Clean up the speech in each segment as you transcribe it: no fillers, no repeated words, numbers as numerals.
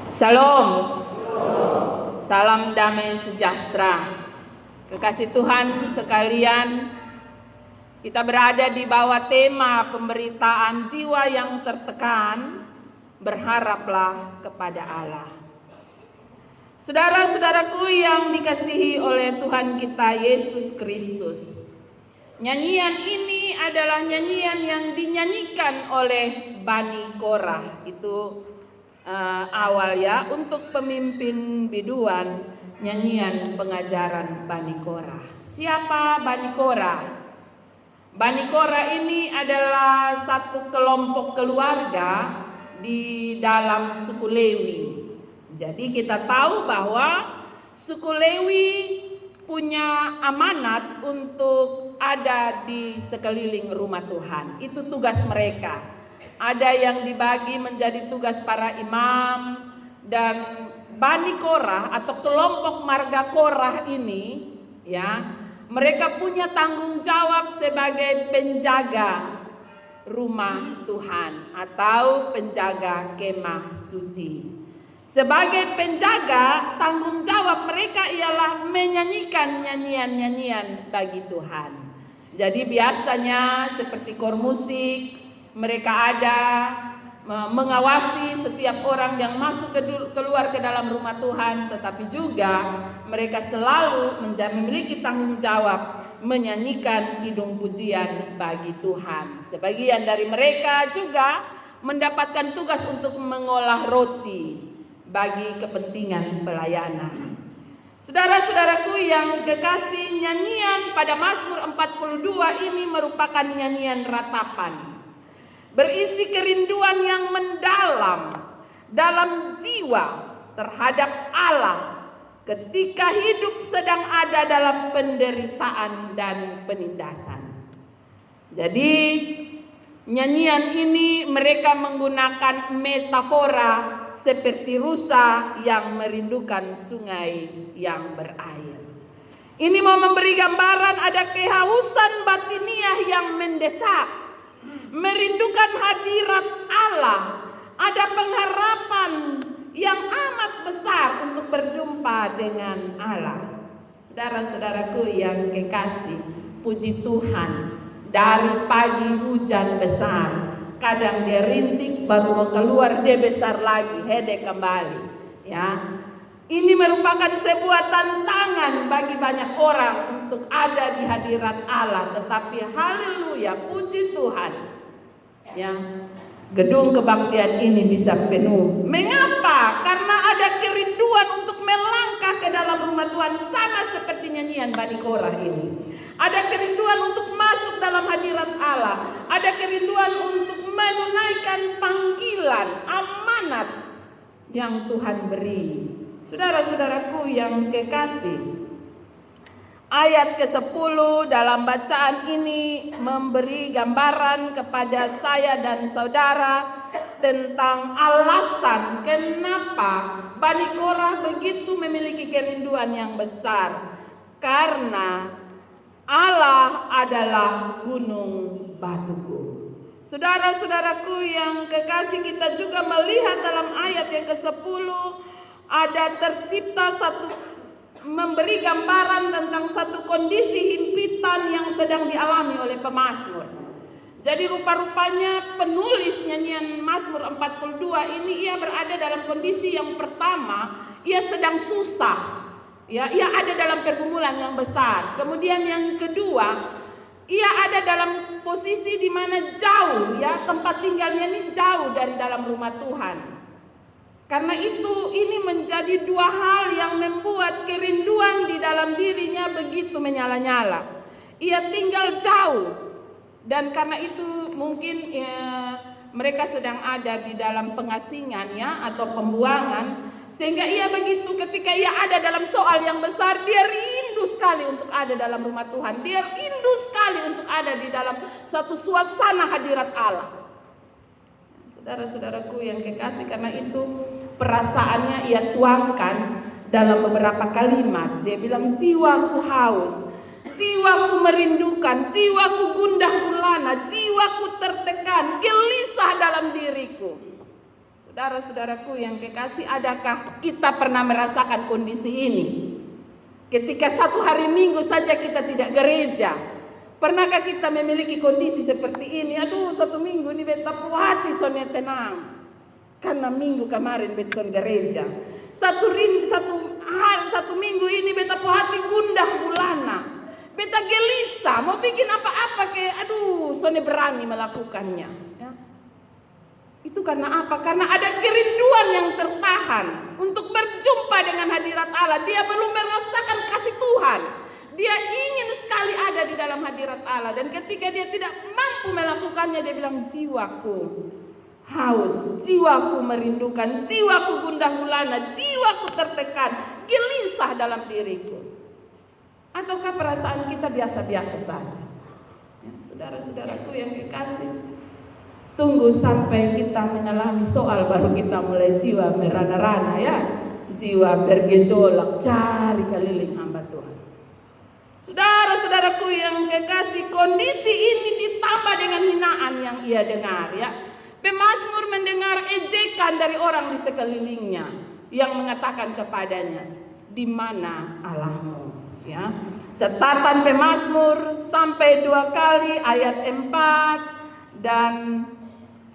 Shalom. Salam damai sejahtera. Kekasih Tuhan sekalian, kita berada di bawah tema pemberitaan jiwa yang tertekan, berharaplah kepada Allah. Saudara-saudaraku yang dikasihi oleh Tuhan kita Yesus Kristus, nyanyian ini adalah nyanyian yang dinyanyikan oleh Bani Korah. Itu awal ya, untuk pemimpin biduan nyanyian pengajaran Bani Korah. Siapa Bani Korah? Bani Korah ini adalah satu kelompok keluarga di dalam suku Lewi. Jadi kita tahu bahwa suku Lewi punya amanat untuk ada di sekeliling rumah Tuhan. Itu tugas mereka. Ada yang dibagi menjadi tugas para imam, dan Bani Korah atau kelompok marga Korah ini ya, mereka punya tanggung jawab sebagai penjaga rumah Tuhan atau penjaga kemah suci. Sebagai penjaga, tanggung jawab mereka ialah menyanyikan nyanyian-nyanyian bagi Tuhan. Jadi biasanya seperti kor musik, mereka ada mengawasi setiap orang yang masuk keluar ke dalam rumah Tuhan, tetapi juga mereka selalu memiliki tanggung jawab menyanyikan kidung pujian bagi Tuhan. Sebagian dari mereka juga mendapatkan tugas untuk mengolah roti bagi kepentingan pelayanan. Saudara-saudaraku yang kekasih, nyanyian pada Mazmur 42 ini merupakan nyanyian ratapan, berisi kerinduan yang mendalam dalam jiwa terhadap Allah ketika hidup sedang ada dalam penderitaan dan penindasan. Jadi nyanyian ini mereka menggunakan metafora seperti rusa yang merindukan sungai yang berair. Ini mau memberi gambaran ada kehausan batiniah yang mendesak, merindukan hadirat Allah, ada pengharapan yang amat besar untuk berjumpa dengan Allah. Saudara-saudaraku yang kekasih, puji Tuhan, dari pagi hujan besar, kadang dia rintik, baru mau keluar dia besar lagi, hede kembali. Ya, ini merupakan sebuah tantangan bagi banyak orang untuk ada di hadirat Allah. Tetapi haleluya, puji Tuhan, ya, gedung kebaktian ini bisa penuh. Mengapa? Karena ada kerinduan untuk melangkah ke dalam rumah Tuhan, sama seperti nyanyian Bani Korah ini. Ada kerinduan untuk masuk dalam hadirat Allah. Ada kerinduan untuk menunaikan panggilan amanat yang Tuhan beri. Saudara-saudaraku yang kekasih, ayat ke-10 dalam bacaan ini memberi gambaran kepada saya dan saudara tentang alasan kenapa Bani Korah begitu memiliki kerinduan yang besar. Karena Allah adalah gunung batuku. Saudara-saudaraku yang kekasih, kita juga melihat dalam ayat yang ke-10 ada tercipta memberi gambaran tentang satu kondisi himpitan yang sedang dialami oleh pemazmur. Jadi rupa-rupanya penulis nyanyian Mazmur 42 ini ia berada dalam kondisi yang pertama, ia sedang susah. Ya, ia ada dalam pergumulan yang besar. Kemudian yang kedua, ia ada dalam posisi di mana jauh, ya, tempat tinggalnya ini jauh dari dalam rumah Tuhan. Karena itu ini menjadi dua hal yang membuat kerinduan di dalam dirinya begitu menyala-nyala. Ia tinggal jauh, dan karena itu mungkin mereka sedang ada di dalam pengasingan, ya, atau pembuangan. Sehingga ia begitu, ketika ia ada dalam soal yang besar, dia rindu sekali untuk ada dalam rumah Tuhan. Dia rindu sekali untuk ada di dalam suatu suasana hadirat Allah. Saudara-saudaraku yang kekasih, karena itu perasaannya ia tuangkan dalam beberapa kalimat. Dia bilang, jiwaku haus, jiwaku merindukan, jiwaku gundah gulana, jiwaku tertekan, gelisah dalam diriku. Saudara-saudaraku yang kekasih, adakah kita pernah merasakan kondisi ini? Ketika satu hari Minggu saja kita tidak gereja. Pernahkah kita memiliki kondisi seperti ini? Aduh, satu minggu ini beta puati soalnya tenang. Karena minggu kemarin beton gereja. Satu minggu ini beta puati gundah gulana. Beta gelisah, mau bikin apa-apa kayak aduh, soalnya berani melakukannya. Ya. Itu karena apa? Karena ada kerinduan yang tertahan untuk berjumpa dengan hadirat Allah. Dia belum merasakan kasih Tuhan. Dia ingin sekali ada di dalam hadirat Allah. Dan ketika dia tidak mampu melakukannya, dia bilang, jiwaku haus, jiwaku merindukan, jiwaku gundah gulana, jiwaku tertekan, gelisah dalam diriku. Ataukah perasaan kita biasa-biasa saja? Ya, saudara-saudaraku yang dikasih, tunggu sampai kita mengalami soal baru kita mulai jiwa merana-rana ya. Jiwa bergejolak, cari keliling hamba Tuhan. Saudara-saudaraku yang kekasih, kondisi ini ditambah dengan hinaan yang ia dengar ya. Pemazmur mendengar ejekan dari orang di sekelilingnya yang mengatakan kepadanya, di mana Allahmu? Ya. Catatan pemazmur sampai 2 kali ayat 4 dan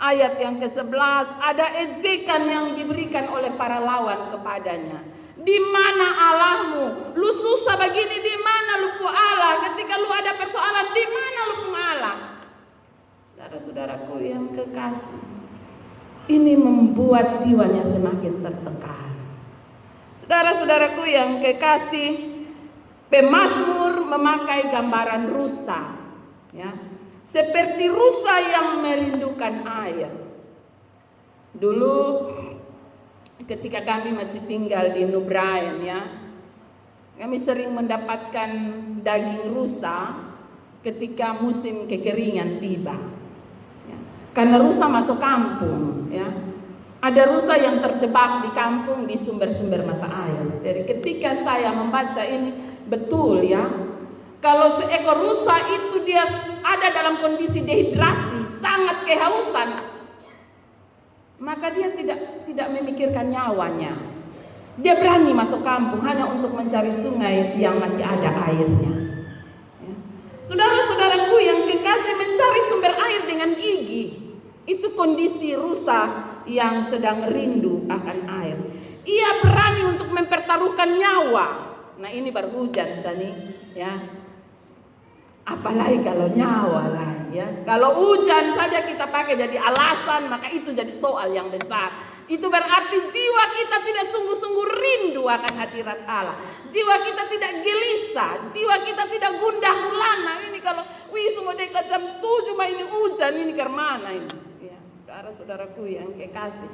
ayat yang ke-11 ada ejekan yang diberikan oleh para lawan kepadanya. Di mana Allahmu? Lu susah begini, di mana lu pu Allah? Ketika lu ada persoalan, di mana lu pu Allah? Saudara-saudaraku yang kekasih, ini membuat jiwanya semakin tertekan. Saudara-saudaraku yang kekasih, pemazmur memakai gambaran rusa, ya, seperti rusa yang merindukan air. Dulu ketika kami masih tinggal di New Brian ya, kami sering mendapatkan daging rusa ketika musim kekeringan tiba. Ya. Karena rusa masuk kampung, ya. Ada rusa yang terjebak di kampung di sumber-sumber mata air. Dari ketika saya membaca ini, betul ya. Kalau seekor rusa itu dia ada dalam kondisi dehidrasi, sangat kehausan, maka dia tidak memikirkan nyawanya. Dia berani masuk kampung hanya untuk mencari sungai yang masih ada airnya. Ya. Saudara-saudaraku yang kekasih, mencari sumber air dengan gigih, itu kondisi rusa yang sedang rindu akan air. Ia berani untuk mempertaruhkan nyawa. Nah ini baru hujan Sani, ya. Apalagi kalau nyawa lah ya. Kalau hujan saja kita pakai jadi alasan, maka itu jadi soal yang besar. Itu berarti jiwa kita tidak sungguh-sungguh rindu akan hadirat Allah. Jiwa kita tidak gelisah, jiwa kita tidak gundah gulana. Ini kalau semua dekat jam 7 mah ini hujan, ini ke mana ini? Ya, saudara-saudaraku yang kekasih,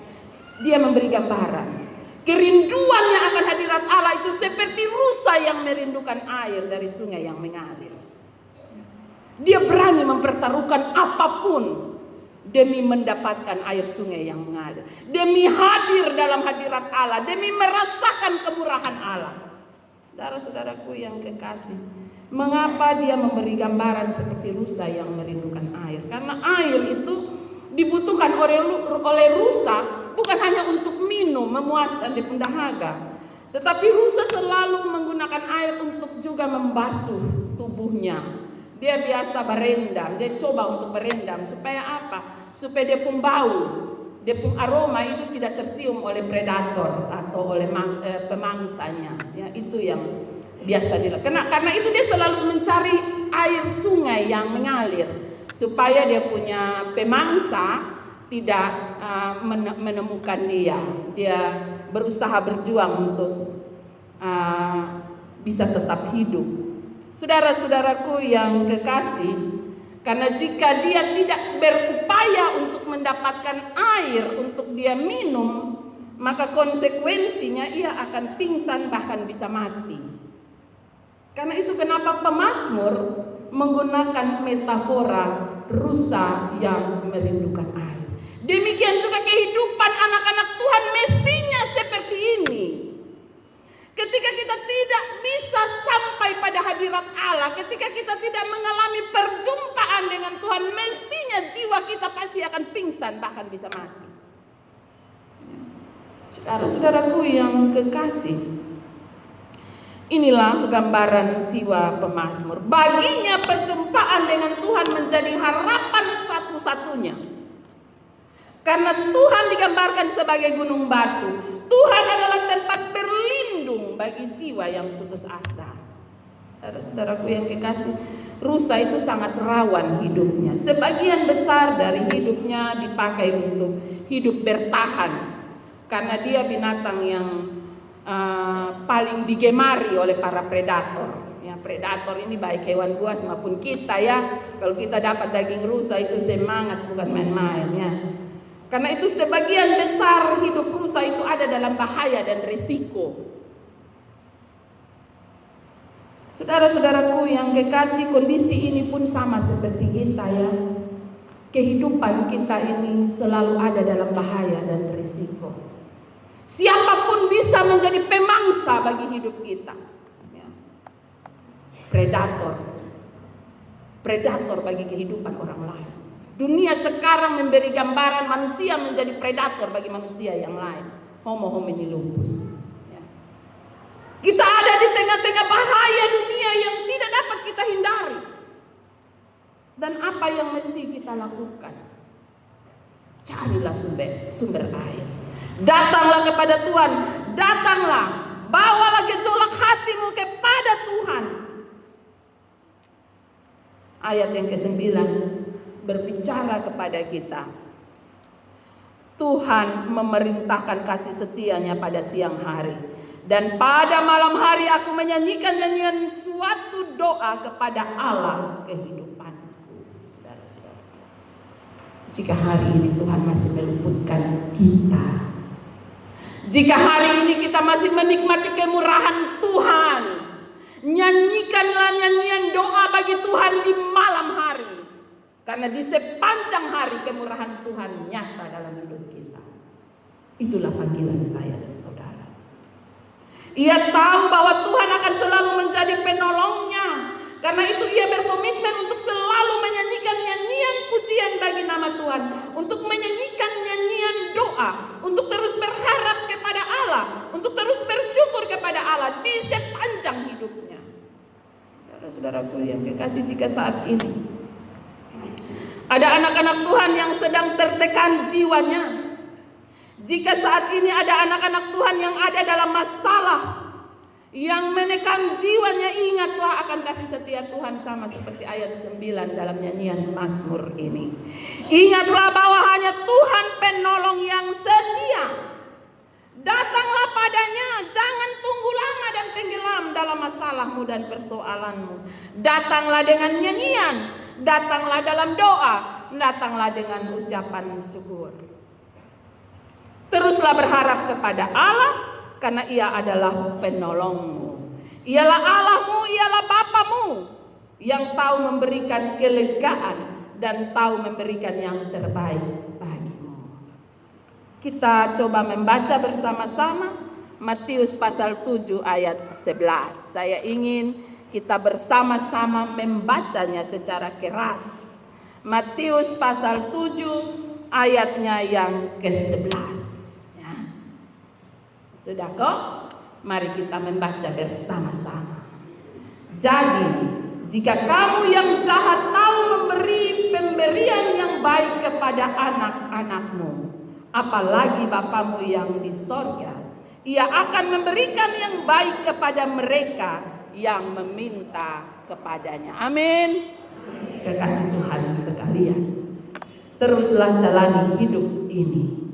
dia memberi gambaran. Kerinduannya akan hadirat Allah itu seperti rusa yang merindukan air dari sungai yang mengalir. Dia berani mempertaruhkan apapun demi mendapatkan air sungai yang mengalir, demi hadir dalam hadirat Allah, demi merasakan kemurahan Allah. Saudara-saudaraku yang kekasih, mengapa dia memberi gambaran seperti rusa yang merindukan air? Karena air itu dibutuhkan oleh rusa bukan hanya untuk minum, memuaskan di dahaga, tetapi rusa selalu menggunakan air untuk juga membasuh tubuhnya. Dia biasa berendam, dia coba untuk berendam supaya apa? Supaya dia pun bau, dia pun aroma itu tidak tercium oleh predator atau oleh pemangsanya. Ya, itu yang biasa dilakukan. Karena itu dia selalu mencari air sungai yang mengalir supaya dia punya pemangsa tidak menemukan dia. Dia berusaha berjuang untuk bisa tetap hidup. Saudara-saudaraku yang kekasih, karena jika dia tidak berupaya untuk mendapatkan air untuk dia minum, maka konsekuensinya ia akan pingsan bahkan bisa mati. Karena itu kenapa pemazmur menggunakan metafora rusa yang merindukan air. Demikian juga kehidupan anak-anak Tuhan mestinya seperti ini. Ketika kita tidak bisa sampai pada hadirat Allah, ketika kita tidak mengalami perjumpaan dengan Tuhan, mestinya jiwa kita pasti akan pingsan bahkan bisa mati. Saudara-saudaraku yang kekasih, inilah gambaran jiwa pemazmur. Baginya perjumpaan dengan Tuhan menjadi harapan satu-satunya. Karena Tuhan digambarkan sebagai gunung batu. Tuhan adalah tempat berlindung bagi jiwa yang putus asa. Saudara-saudaraku yang kekasih, rusa itu sangat rawan hidupnya. Sebagian besar dari hidupnya dipakai untuk hidup bertahan. Karena dia binatang yang paling digemari oleh para predator. Ya, predator ini baik hewan buas maupun kita ya. Kalau kita dapat daging rusa itu semangat, bukan main-main ya. Karena itu sebagian besar hidup rusa itu ada dalam bahaya dan resiko. Saudara-saudaraku yang kekasih, kondisi ini pun sama seperti kita ya. Kehidupan kita ini selalu ada dalam bahaya dan resiko. Siapapun bisa menjadi pemangsa bagi hidup kita. Ya. Predator bagi kehidupan orang lain. Dunia sekarang memberi gambaran manusia menjadi predator bagi manusia yang lain. Homo homini lupus. Ya. Kita ada di tengah-tengah bahaya dunia yang tidak dapat kita hindari. Dan apa yang mesti kita lakukan? Carilah sumber air. Datanglah kepada Tuhan, datanglah, bawalah gejolak hatimu kepada Tuhan. Ayat yang ke-9 berbicara kepada kita. Tuhan memerintahkan kasih setianya pada siang hari. Dan pada malam hari aku menyanyikan nyanyian suatu doa kepada Allah kehidupanku. Saudara-saudara, jika hari ini Tuhan masih meluputkan kita, jika hari ini kita masih menikmati kemurahan Tuhan, nyanyikanlah nyanyian doa bagi Tuhan di malam hari. Karena di sepanjang hari kemurahan Tuhan nyata dalam hidup kita. Itulah panggilan saya dan saudara. Ia tahu bahwa Tuhan akan selalu menjadi penolongnya. Karena itu ia berkomitmen untuk selalu menyanyikan nyanyian pujian bagi nama Tuhan. Untuk menyanyikan nyanyian doa. Untuk terus berharap kepada Allah. Untuk terus bersyukur kepada Allah di sepanjang hidupnya. Saudara-saudaraku yang kekasih, jika saat ini ada anak-anak Tuhan yang sedang tertekan jiwanya. Jika saat ini ada anak-anak Tuhan yang ada dalam masalah yang menekan jiwanya, ingatlah akan kasih setia Tuhan sama seperti ayat 9 dalam nyanyian Mazmur ini. Ingatlah bahwa hanya Tuhan penolong yang setia. Datanglah padanya, jangan tunggu lama dan tenggelam dalam masalahmu dan persoalanmu. Datanglah dengan nyanyian, datanglah dalam doa, datanglah dengan ucapan syukur. Teruslah berharap kepada Allah, karena ia adalah penolongmu. Ialah Allahmu, ialah Bapamu yang tahu memberikan kelegaan dan tahu memberikan yang terbaik bagimu. Kita coba membaca bersama-sama Matius pasal 7 ayat 11. Saya ingin kita bersama-sama membacanya secara keras. Matius pasal 7 ayatnya yang ke-11. Sudah kok? Mari kita membaca bersama-sama. Jadi, jika kamu yang jahat tahu memberi pemberian yang baik kepada anak-anakmu, apalagi Bapamu yang di sorga, ia akan memberikan yang baik kepada mereka yang meminta kepadanya. Amin. Kekasih Tuhan sekalian, teruslah jalani hidup ini.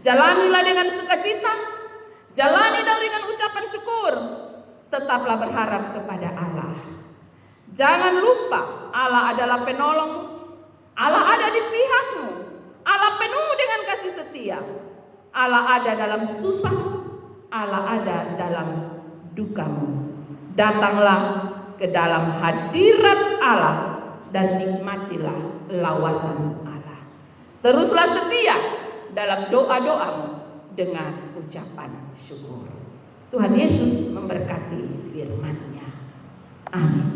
Jalanilah dengan sukacita. Jalani dengan ucapan syukur. Tetaplah berharap kepada Allah. Jangan lupa Allah adalah penolong. Allah ada di pihakmu. Allah penuh dengan kasih setia. Allah ada dalam susah. Allah ada dalam dukamu. Datanglah ke dalam hadirat Allah dan nikmatilah lawatan Allah. Teruslah setia dalam doa-doamu dengan ucapan syukur. Tuhan Yesus memberkati firman-Nya. Amin.